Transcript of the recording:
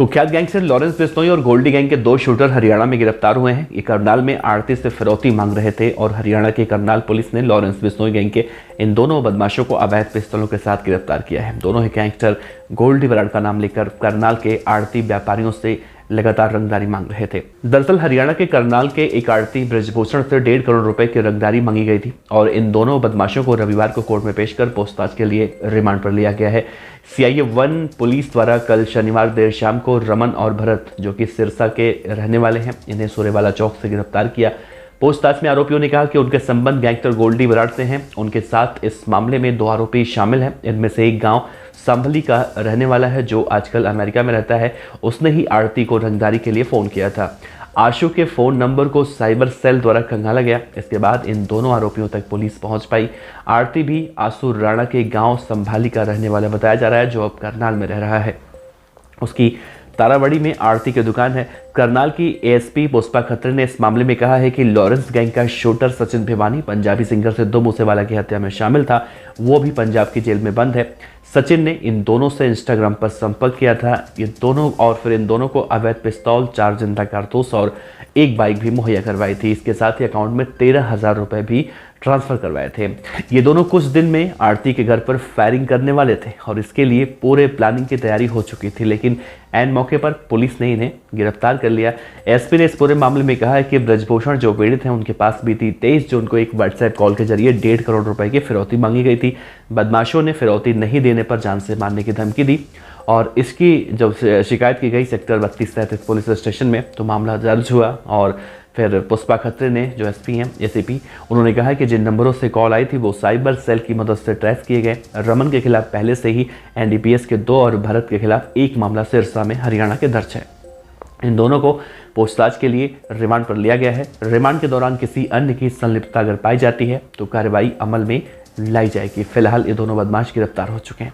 कुख्यात gangster Lawrence Bishnoi और Goldy gang के 2 शूटर हरियाणा में गिरफ्तार हुए हैं। ये करनाल में आड़ती से फिरौती मांग रहे थे और हरियाणा की करनाल पुलिस ने लॉरेंस बिश्नोई गैंग के इन दोनों बदमाशों को अवैध पिस्तौलों के साथ गिरफ्तार किया है। दोनों ही गैंगस्टर गोल्डी बराड़ का नाम लेकर करनाल के आड़ती व्यापारियों से लगातार रंगदारी मांग रहे थे। दरअसल हरियाणा के करनाल के एक आड़ती ब्रजभूषण से 1.5 करोड़ रुपए की रंगदारी मांगी गई थी और इन दोनों बदमाशों को रविवार को कोर्ट में पेश कर पूछताछ के लिए रिमांड पर लिया गया है। सीआईए 1 पुलिस द्वारा कल शनिवार देर शाम को रमन और भरत, जो कि सिरसा के रहने वाले हैं, इन्हें सूर्यवाला चौक से गिरफ्तार किया। पूछताछ में आरोपियों ने कहा कि उनके संबंध गैंगस्टर गोल्डी बराड़ से हैं। उनके साथ इस मामले में 2 आरोपी शामिल हैं। इनमें से एक गांव संभली का रहने वाला है जो आजकल अमेरिका में रहता है। उसने ही आड़ती को रंगदारी के लिए फोन किया था। आशु के फोन नंबर को साइबर सेल द्वारा खंगाला गया। इसके बाद इन दोनों आरोपियों तक पुलिस पहुंच पाई। आड़ती भी आसू राणा के गांव संभाली का रहने वाला बताया जा रहा है, जो अब करनाल में रह रहा है। उसकी तारावड़ी में आड़ती की दुकान है। करनाल की एएसपी पुष्पा खत्री ने इस मामले में कहा है कि लॉरेंस गैंग का शूटर सचिन भिवानी पंजाबी सिंगर सिद्धू मूसेवाला की हत्या में शामिल था। वो भी पंजाब की जेल में बंद है। सचिन ने इन दोनों से इंस्टाग्राम पर संपर्क किया था। ये दोनों और फिर इन दोनों को अवैध पिस्तौल, 4 जिंदा कारतूस और एक बाइक भी मुहैया करवाई थी। इसके साथ ही अकाउंट में 13,000 रुपए भी ट्रांसफर करवाए थे। ये दोनों कुछ दिन में आड़ती के घर पर फायरिंग करने वाले थे और इसके लिए पूरे प्लानिंग की तैयारी हो चुकी थी, लेकिन ऐन मौके पर पुलिस ने इन्हें गिरफ्तार कर लिया। एसपी ने इस पूरे मामले में कहा है कि ब्रजभूषण जो पीड़ित हैं, उनके पास बीती 23 जून को एक व्हाट्सएप कॉल के जरिए 1.5 करोड़ रुपए की फिरौती मांगी गई थी। बदमाशों ने फिरौती नहीं देने पर जान से मारने की धमकी दी और इसकी जब शिकायत की गई सेक्टर 32-33 पुलिस स्टेशन में, तो मामला दर्ज हुआ और फिर पुष्पा खत्री ने, जो एसपी हैं, एसीपी, उन्होंने कहा कि जिन नंबरों से कॉल आई थी वो साइबर सेल की मदद से ट्रेस किए गए। रमन के खिलाफ पहले से ही एनडीपीएस के 2 और भरत के खिलाफ 1 मामला सिरसा में हरियाणा के दर्ज है। इन दोनों को पूछताछ के लिए रिमांड पर लिया गया है। रिमांड के दौरान किसी अन्य की संलिप्तता अगर पाई जाती है तो कार्रवाई अमल में लाई जाएगी। फिलहाल ये दोनों बदमाश गिरफ्तार हो चुके हैं।